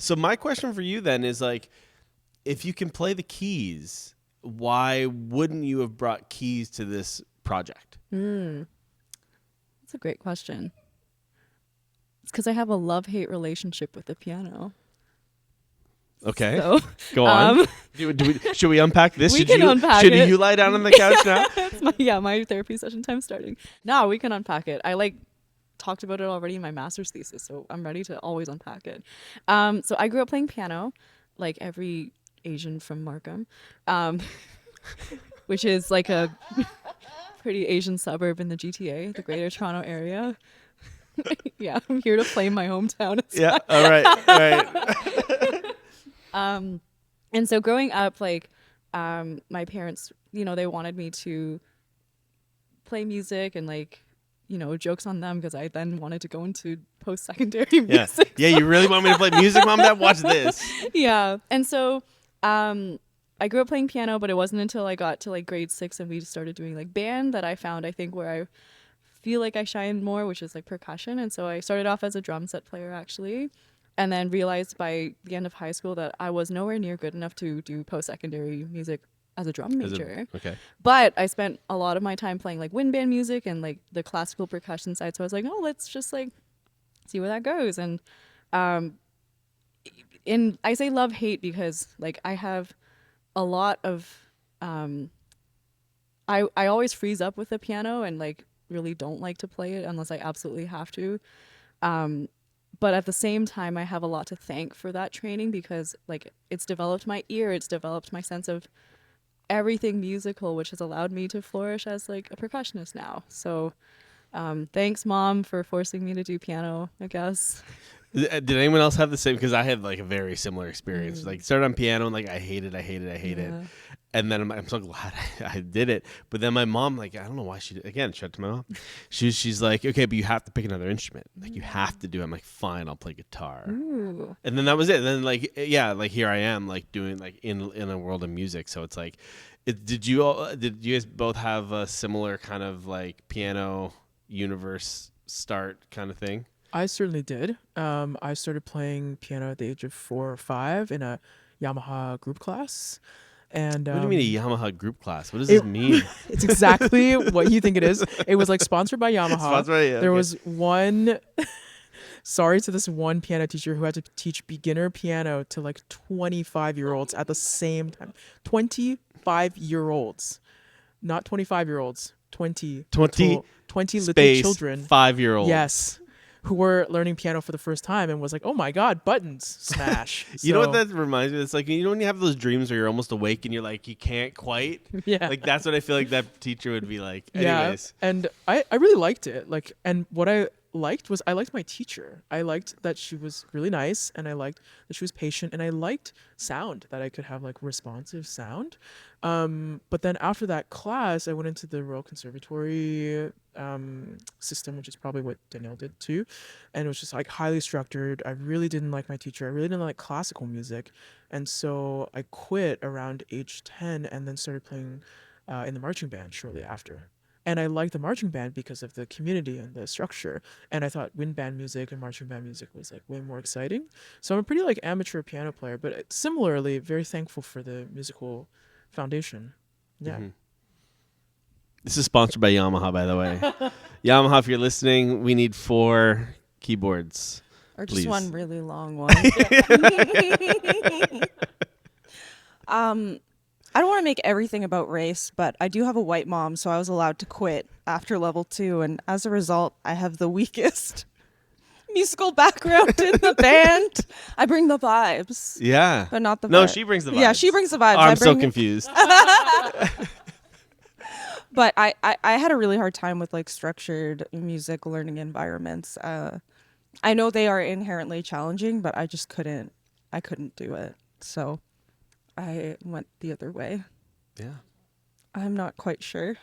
So my question for you then is like, if you can play the keys, why wouldn't you have brought keys to this project? That's a great question. It's because I have a love-hate relationship with the piano. Okay, So, go on. um, Should we unpack this? we can unpack should it. you lie down on the couch now? It's my therapy session time starting. No, we can unpack it. I talked about it already in my master's thesis, so I'm ready to always unpack it. So I grew up playing piano, like every Asian from Markham, which is like a pretty Asian suburb in the GTA, the Greater Toronto area. Yeah, I'm here to play my hometown. Yeah. All right. And so growing up, my parents, they wanted me to play music and jokes on them because I then wanted to go into post-secondary Yeah. music. Yeah. You really want me to play music, Mom? Dad, watch this. Yeah. And so I grew up playing piano, but it wasn't until I got to grade 6 and we started doing band that I found, I think, where I feel like I shine more, which is percussion. And so I started off as a drum set player actually, and then realized by the end of high school that I was nowhere near good enough to do post-secondary music as a drum major. Okay. But I spent a lot of my time playing wind band music and the classical percussion side. So I was like, oh, let's just see where that goes. And I say love hate because I have a lot of I always freeze up with the piano and really don't like to play it unless I absolutely have to. But at the same time, I have a lot to thank for that training because it's developed my ear, it's developed my sense of everything musical, which has allowed me to flourish as a percussionist now. So thanks, Mom, for forcing me to do piano, I guess. Did anyone else have the same? Because I had a very similar experience. Started on piano and I hate it. And then I'm so glad I did it. But then my mom, I don't know why she did. Again, shout out to my mom. She's like, okay, but you have to pick another instrument. You have to do it. I'm like, fine, I'll play guitar. Ooh. And then that was it. And then here I am doing in a world of music. So it's did you guys both have a similar kind of piano universe start kind of thing? I certainly did. I started playing piano at the age of 4 or 5 in a Yamaha group class. And what do you mean a Yamaha group class? What does this mean? It's exactly what you think it is. It was sponsored by Yamaha. Sponsored by, yeah, there okay. was one. Sorry to this one piano teacher who had to teach beginner piano to 25-year-olds at the same time. 25-year-olds, not 25-year-olds. 20 little children. 5-year-olds. Yes. Who were learning piano for the first time and was like, oh my God, buttons, smash. You know what that reminds me of? It's when you have those dreams where you're almost awake and you're you can't quite. Yeah. That's what I feel that teacher would be like. Anyways. Yeah. And I really liked it. And what I liked was I liked my teacher. I liked that she was really nice and I liked that she was patient and I liked sound, that I could have responsive sound. But then after that class, I went into the Royal Conservatory system, which is probably what Danielle did too. And it was just highly structured. I really didn't like my teacher. I really didn't like classical music. And so I quit around age 10 and then started playing in the marching band shortly after. And I liked the marching band because of the community and the structure. And I thought wind band music and marching band music was way more exciting. So I'm a pretty amateur piano player, but similarly very thankful for the musical foundation. Yeah. Mm-hmm. This is sponsored by Yamaha, by the way. Yamaha, if you're listening, we need 4 keyboards. Or please. just one really long one. I don't want to make everything about race, but I do have a white mom, so I was allowed to quit after level 2, and as a result, I have the weakest musical background in the band. I bring the vibes. Yeah. But not the vibes. No, she brings the vibes. Yeah, she brings the vibes. Oh, I'm so confused. But I had a really hard time with structured music learning environments. I know they are inherently challenging, but I just couldn't do it. So I went the other way. Yeah. I'm not quite sure.